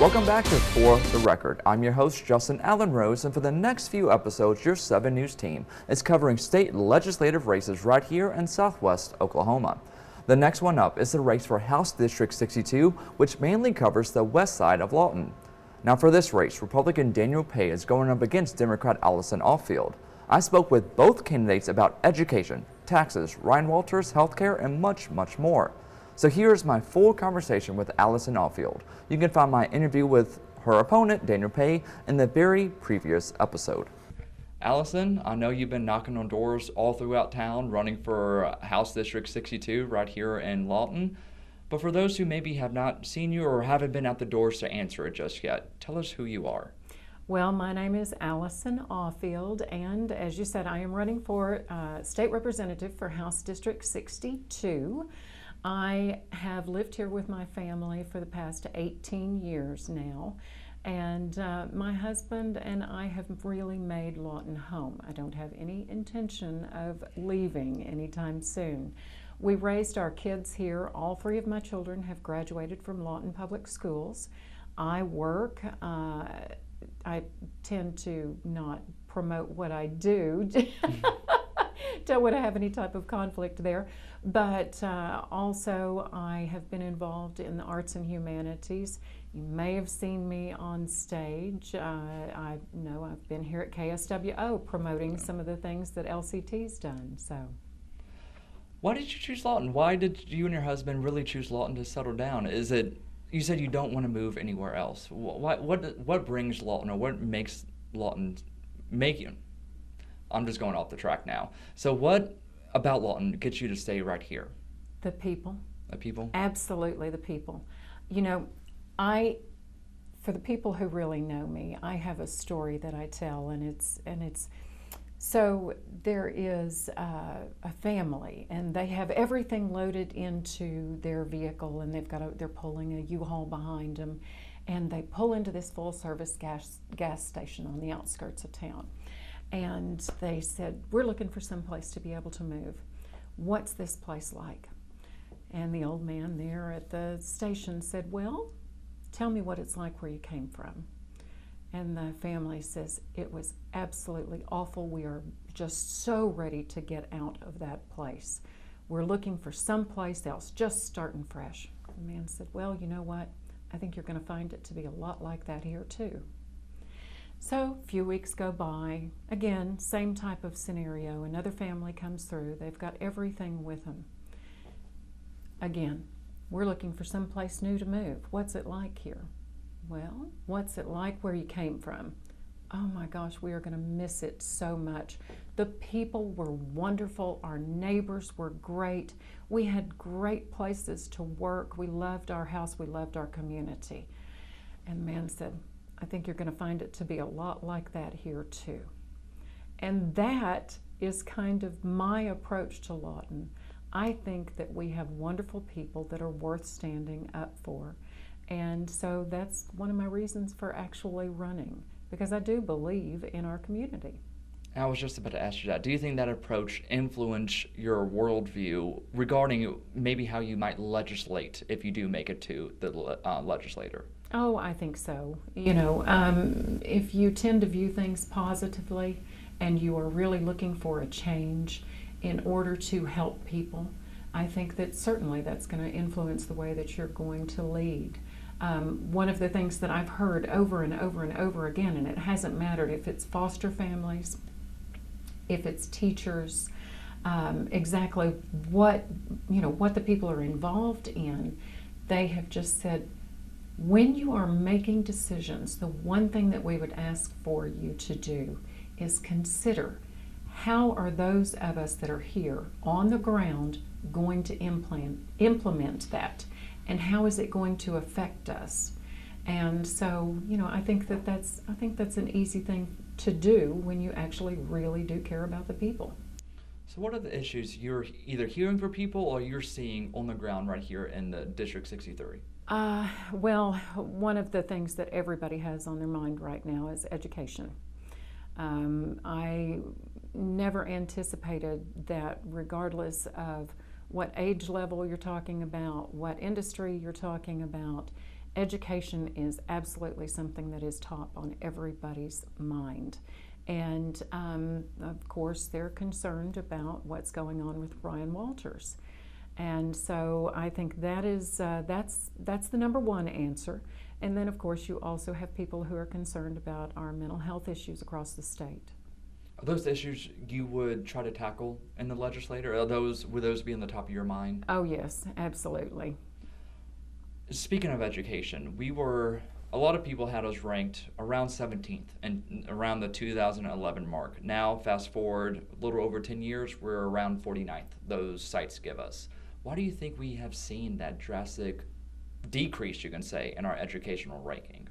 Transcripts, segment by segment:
Welcome back to For the Record. I'm your host, Justin Allen Rose, and for the next few episodes, your 7 News team is covering state legislative races right here in southwest Oklahoma. The next one up is the race for House District 62, which mainly covers the west side of Lawton. Now for this race, Republican Daniel Pay is going up against Democrat Allison Offield. I spoke with both candidates about education, taxes, Ryan Walters, healthcare, and much, much more. So here's my full conversation with Allison Offield. You can find my interview with her opponent, Daniel Pay, in the very previous episode. Allison, I know you've been knocking on doors all throughout town, running for House District 62 right here in Lawton. But for those who maybe have not seen you or haven't been at the doors to answer it just yet, tell us who you are. Well, my name is Allison Offield, and as you said, I am running for state representative for House District 62. I have lived here with my family for the past 18 years now, and my husband and I have really made Lawton home. I don't have any intention of leaving anytime soon. We raised our kids here. All 3 of my children have graduated from Lawton Public Schools. I work. I tend to not promote what I do. Don't want to have any type of conflict there, but also I have been involved in the arts and humanities. You may have seen me on stage. I know I've been here at KSWO promoting some of the things that LCT's done. So, why did you choose Lawton? Why did you and your husband really choose Lawton to settle down? Is it, you said you don't want to move anywhere else. What brings Lawton, or what makes Lawton make you? I'm just going off the track now. So what about Lawton gets you to stay right here? The people. The people? Absolutely, the people. You know, for the people who really know me, I have a story that I tell, and it's so there is a family, and they have everything loaded into their vehicle, and they're pulling a U-Haul behind them, and they pull into this full-service gas station on the outskirts of town. And they said, we're looking for some place to be able to move. What's this place like? And the old man there at the station said, well, tell me what it's like where you came from. And the family says, it was absolutely awful. We are just so ready to get out of that place. We're looking for someplace else, just starting fresh. The man said, well, you know what? I think you're going to find it to be a lot like that here too. So a few weeks go by. Again, same type of scenario. Another family comes through. They've got everything with them. Again, we're looking for someplace new to move. What's it like here? Well, what's it like where you came from? Oh my gosh, we are going to miss it so much. The people were wonderful. Our neighbors were great. We had great places to work. We loved our house. We loved our community. And the man said, I think you're going to find it to be a lot like that here too. And that is kind of my approach to Lawton. I think that we have wonderful people that are worth standing up for. And so that's one of my reasons for actually running, because I do believe in our community. I was just about to ask you that. Do you think that approach influenced your worldview regarding maybe how you might legislate if you do make it to the legislator? Oh, I think so. You know, if you tend to view things positively and you are really looking for a change in order to help people, I think that certainly that's going to influence the way that you're going to lead. One of the things that I've heard over and over and over again, and it hasn't mattered if it's foster families, if it's teachers, exactly what the people are involved in, they have just said, when you are making decisions, the one thing that we would ask for you to do is consider how are those of us that are here on the ground going to implement that, and how is it going to affect us? And so, you know, I think that's an easy thing to do when you actually really do care about the people. So what are the issues you're either hearing from people or you're seeing on the ground right here in the District 63? Well, one of the things that everybody has on their mind right now is education. I never anticipated that, regardless of what age level you're talking about, what industry you're talking about, education is absolutely something that is top on everybody's mind. And of course, they're concerned about what's going on with Ryan Walters. And so I think that is that's the number one answer. And then, of course, you also have people who are concerned about our mental health issues across the state. Are those issues you would try to tackle in the legislature? Would those be on the top of your mind? Oh, yes, absolutely. Speaking of education, a lot of people had us ranked around 17th and around the 2011 mark. Now, fast forward a little over 10 years, we're around 49th, those sites give us. Why do you think we have seen that drastic decrease, you can say, in our educational ranking?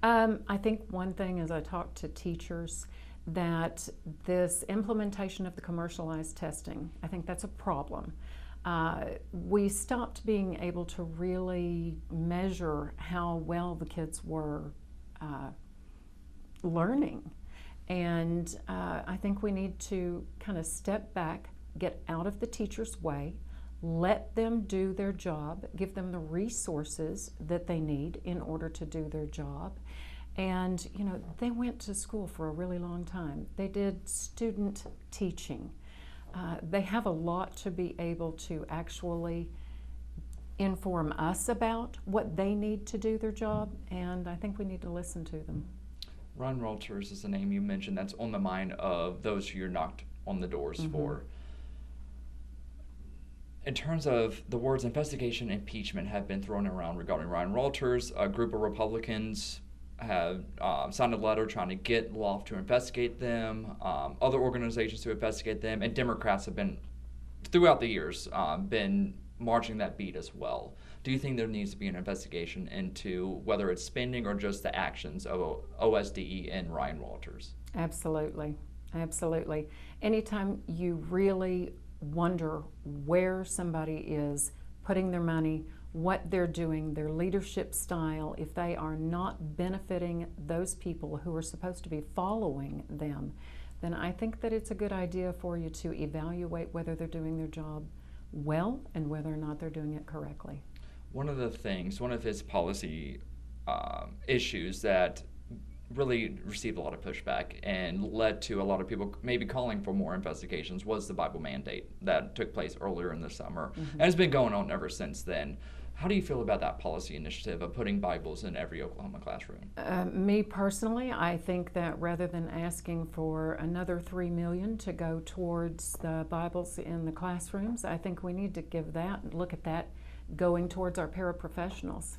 I think one thing is I talked to teachers that this implementation of the commercialized testing, I think that's a problem. We stopped being able to really measure how well the kids were learning. And I think we need to kind of step back, get out of the teacher's way, let them do their job, give them the resources that they need in order to do their job. And, you know, they went to school for a really long time. They did student teaching. They have a lot to be able to actually inform us about what they need to do their job, and I think we need to listen to them. Ron Walters is the name you mentioned that's on the mind of those who you're knocked on the doors for. In terms of the words investigation, impeachment have been thrown around regarding Ryan Walters. A group of Republicans have signed a letter trying to get Loft to investigate them, other organizations to investigate them, and Democrats have been, throughout the years, been marching that beat as well. Do you think there needs to be an investigation into whether it's spending or just the actions of OSDE and Ryan Walters? Absolutely, absolutely. Anytime you really wonder where somebody is putting their money, what they're doing, their leadership style, if they are not benefiting those people who are supposed to be following them, then I think that it's a good idea for you to evaluate whether they're doing their job well and whether or not they're doing it correctly. One of his policy issues that really received a lot of pushback and led to a lot of people maybe calling for more investigations was the Bible mandate that took place earlier in the summer and has been going on ever since then. How do you feel about that policy initiative of putting Bibles in every Oklahoma classroom? Me personally, I think that rather than asking for another $3 million to go towards the Bibles in the classrooms, I think we need to look at that going towards our paraprofessionals.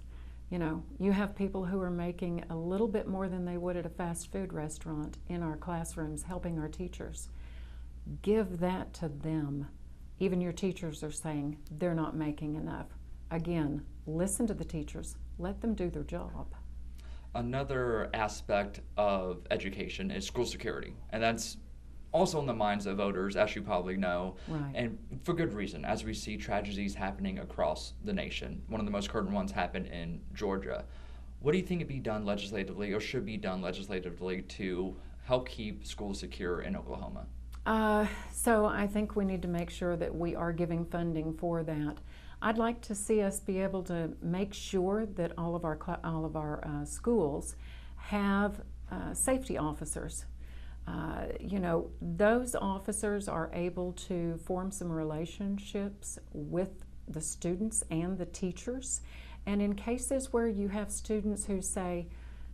You know, you have people who are making a little bit more than they would at a fast food restaurant in our classrooms helping our teachers. Give that to them. Even your teachers are saying they're not making enough. Again, listen to the teachers. Let them do their job. Another aspect of education is school security, and that's also in the minds of voters, as you probably know, right. And for good reason, as we see tragedies happening across the nation. One of the most current ones happened in Georgia. What do you think could be done legislatively or should be done legislatively to help keep schools secure in Oklahoma? So I think we need to make sure that we are giving funding for that. I'd like to see us be able to make sure that all of our schools have safety officers. You know, those officers are able to form some relationships with the students and the teachers. And in cases where you have students who say,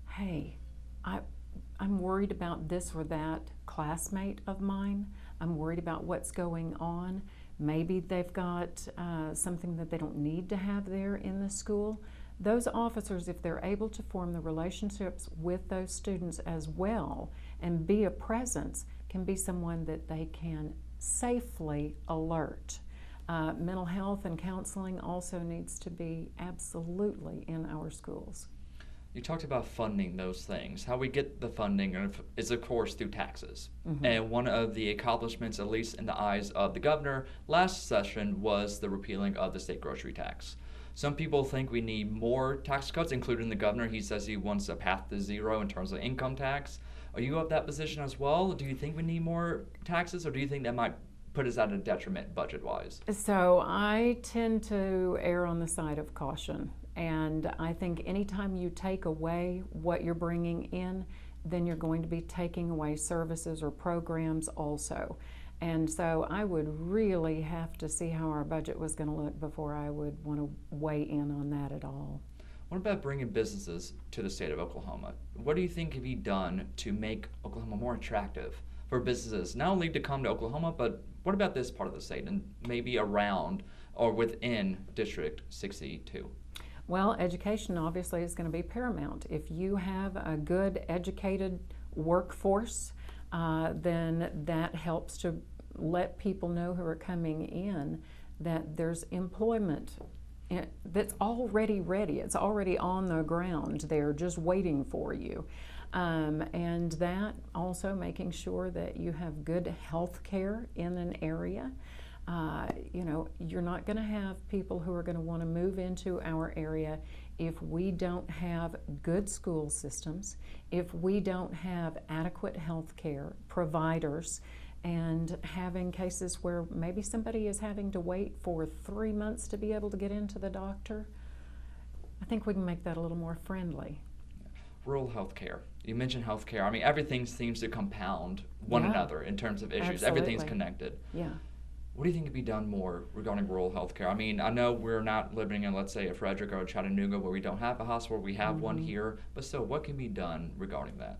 hey, I'm worried about this or that classmate of mine, I'm worried about what's going on, maybe they've got something that they don't need to have there in the school. Those officers, if they're able to form the relationships with those students as well and be a presence, can be someone that they can safely alert. Mental health and counseling also needs to be absolutely in our schools. You talked about funding those things. How we get the funding is, of course, through taxes. And one of the accomplishments, at least in the eyes of the governor, last session was the repealing of the state grocery tax. Some people think we need more tax cuts, including the governor. He says he wants a path to zero in terms of income tax. Are you of that position as well? Do you think we need more taxes, or do you think that might put us at a detriment budget-wise? So I tend to err on the side of caution. And I think anytime you take away what you're bringing in, then you're going to be taking away services or programs also. And so I would really have to see how our budget was going to look before I would want to weigh in on that at all. What about bringing businesses to the state of Oklahoma? What do you think can be done to make Oklahoma more attractive for businesses, not only to come to Oklahoma, but what about this part of the state and maybe around or within District 62? Well, education obviously is going to be paramount. If you have a good educated workforce, then that helps to let people know who are coming in that there's employment that's already ready. It's already on the ground. They're just waiting for you. And that also making sure that you have good health care in an area. You know, you're not going to have people who are going to want to move into our area if we don't have good school systems, if we don't have adequate health care providers, and having cases where maybe somebody is having to wait for 3 months to be able to get into the doctor. I think we can make that a little more friendly. Rural health care. You mentioned health care. I mean, everything seems to compound one another in terms of issues. Absolutely. Everything's connected. Yeah. What do you think could be done more regarding rural health care? I mean, I know we're not living in, let's say, a Frederick or a Chattanooga where we don't have a hospital. We have one here. But still, what can be done regarding that?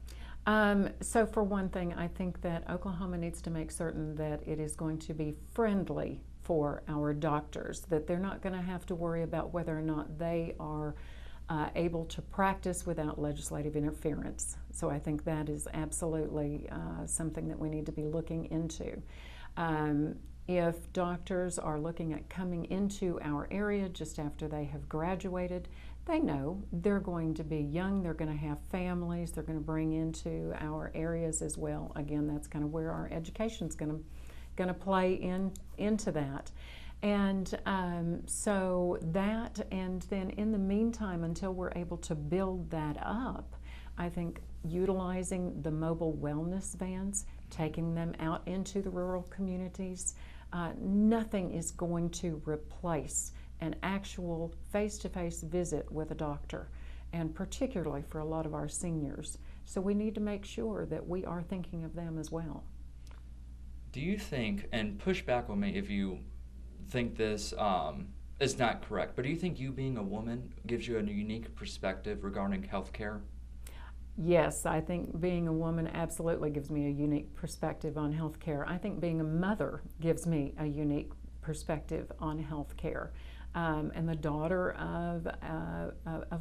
So for one thing, I think that Oklahoma needs to make certain that it is going to be friendly for our doctors, that they're not going to have to worry about whether or not they are able to practice without legislative interference. So I think that is absolutely something that we need to be looking into. If doctors are looking at coming into our area just after they have graduated, they know they're going to be young, they're going to have families, they're going to bring into our areas as well. Again, that's kind of where our education's going to play into that. And so that, and then in the meantime, until we're able to build that up, I think utilizing the mobile wellness vans, taking them out into the rural communities, nothing is going to replace an actual face-to-face visit with a doctor, and particularly for a lot of our seniors. So we need to make sure that we are thinking of them as well. Do you think, and push back on me if you think this is not correct, but do you think you being a woman gives you a unique perspective regarding healthcare? Yes, I think being a woman absolutely gives me a unique perspective on healthcare. I think being a mother gives me a unique perspective on healthcare. And the daughter of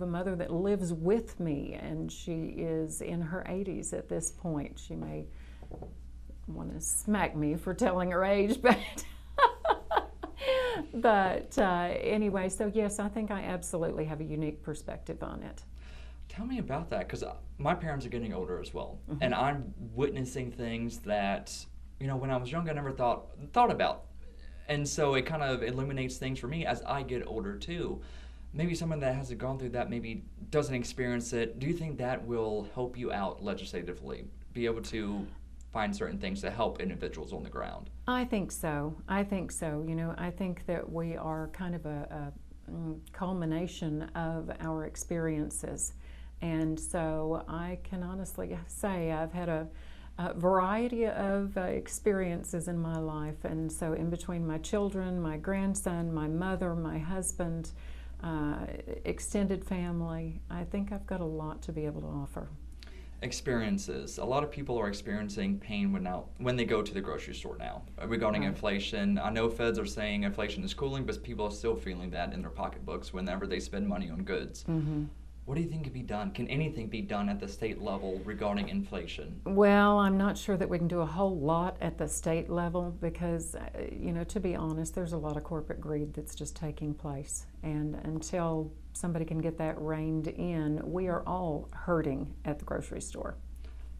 a mother that lives with me, and she is in her 80s at this point. She may want to smack me for telling her age, but anyway, so yes, I think I absolutely have a unique perspective on it. Tell me about that, because my parents are getting older as well, and I'm witnessing things that, you know, when I was young, I never thought about. And so it kind of illuminates things for me as I get older too. Maybe someone that hasn't gone through that maybe doesn't experience it. Do you think that will help you out legislatively, be able to find certain things to help individuals on the ground? I think so. You know, I think that we are kind of a culmination of our experiences. And so I can honestly say I've had a variety of experiences in my life, and so in between my children, my grandson, my mother, my husband, extended family, I think I've got a lot to be able to offer. Experiences. A lot of people are experiencing pain when they go to the grocery store now regarding inflation. I know feds are saying inflation is cooling, but people are still feeling that in their pocketbooks whenever they spend money on goods. What do you think can be done? Can anything be done at the state level regarding inflation? Well, I'm not sure that we can do a whole lot at the state level because, you know, to be honest, there's a lot of corporate greed that's just taking place. And until somebody can get that reined in, we are all hurting at the grocery store.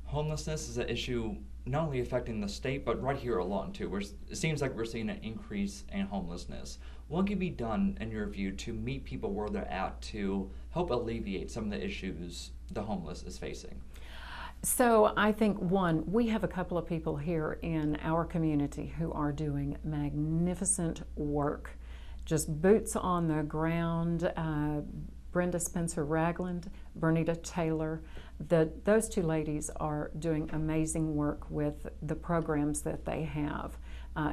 Homelessness is an issue not only affecting the state, but right here alone too. It seems like we're seeing an increase in homelessness. What can be done, in your view, to meet people where they're at to help alleviate some of the issues the homeless is facing? So I think, one, we have a couple of people here in our community who are doing magnificent work, just boots on the ground, Brenda Spencer Ragland, Bernita Taylor. Those two ladies are doing amazing work with the programs that they have.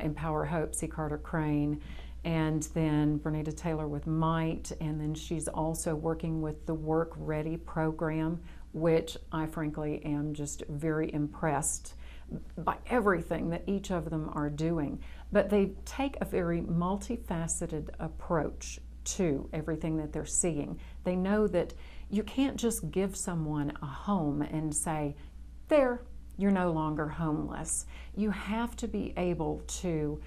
Empower Hope, C. Carter Crane, and then Bernita Taylor with Might, and then she's also working with the Work Ready program, which I frankly am just very impressed by everything that each of them are doing. But they take a very multifaceted approach to everything that they're seeing. They know that you can't just give someone a home and say, there, you're no longer homeless. You have to be able to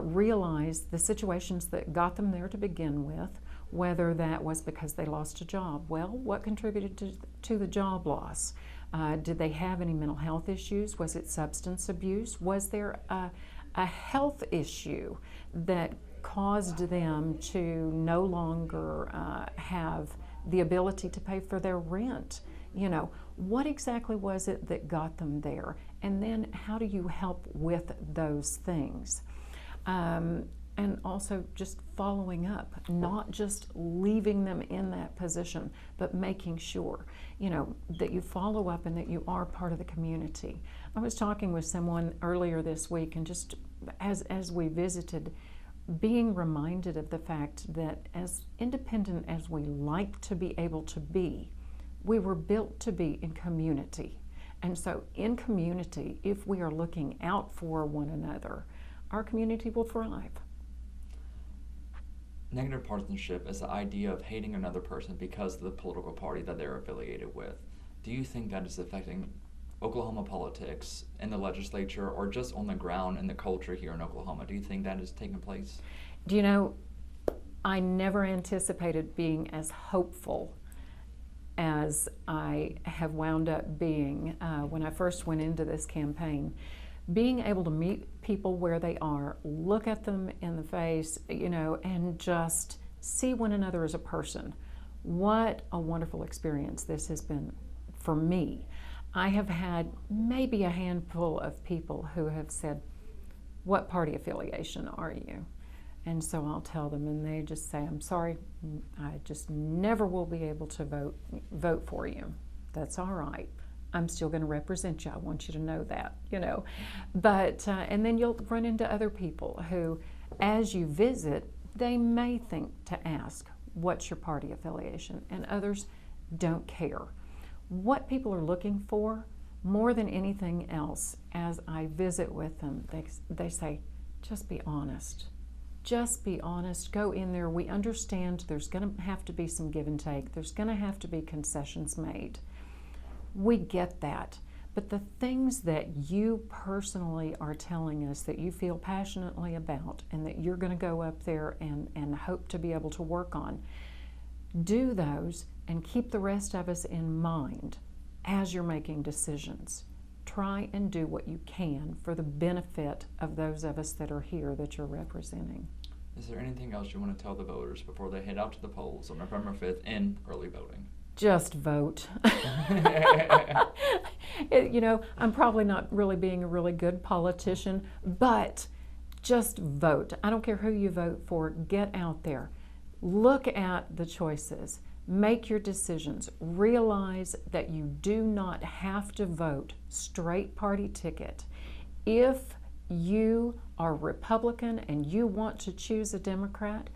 realize the situations that got them there to begin with, whether that was because they lost a job. Well, what contributed to the job loss? Did they have any mental health issues? Was it substance abuse? Was there a health issue that caused them to no longer have the ability to pay for their rent? You know, what exactly was it that got them there? And then how do you help with those things? And also just following up, not just leaving them in that position, but making sure, you know, that you follow up and that you are part of the community. I was talking with someone earlier this week, and just as we visited, being reminded of the fact that as independent as we like to be able to be, we were built to be in community. And so in community, if we are looking out for one another, our community will thrive. Negative partisanship is the idea of hating another person because of the political party that they're affiliated with. Do you think that is affecting Oklahoma politics in the legislature, or just on the ground in the culture here in Oklahoma? Do you think that is taking place? Do you know, I never anticipated being as hopeful as I have wound up being when I first went into this campaign. Being able to meet people where they are, look at them in the face, you know, and just see one another as a person. What a wonderful experience this has been for me. I have had maybe a handful of people who have said, what party affiliation are you? And so I'll tell them, and they just say, I'm sorry, I just never will be able to vote for you. That's all right. I'm still going to represent you. I want you to know that, you know. But, and then you'll run into other people who, as you visit, they may think to ask, what's your party affiliation? And others don't care. What people are looking for, more than anything else, as I visit with them, they say, just be honest. Just be honest. Go in there. We understand there's going to have to be some give and take. There's going to have to be concessions made. We get that. But the things that you personally are telling us that you feel passionately about and that you're going to go up there and hope to be able to work on, do those and keep the rest of us in mind as you're making decisions. Try and do what you can for the benefit of those of us that are here that you're representing. Is there anything else you want to tell the voters before they head out to the polls on November 5th in early voting? Just vote. You know, I'm probably not really being a really good politician, but just vote. I don't care who you vote for. Get out there. Look at the choices. Make your decisions. Realize that you do not have to vote straight party ticket. If you are Republican and you want to choose a Democrat,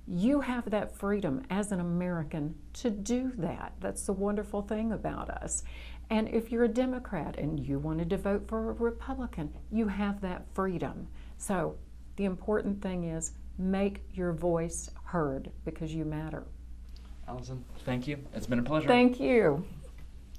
you have that freedom as an American to do that. That's the wonderful thing about us. And if you're a Democrat and you wanted to vote for a Republican, you have that freedom. So the important thing is make your voice heard because you matter. Allison, thank you. It's been a pleasure. Thank you.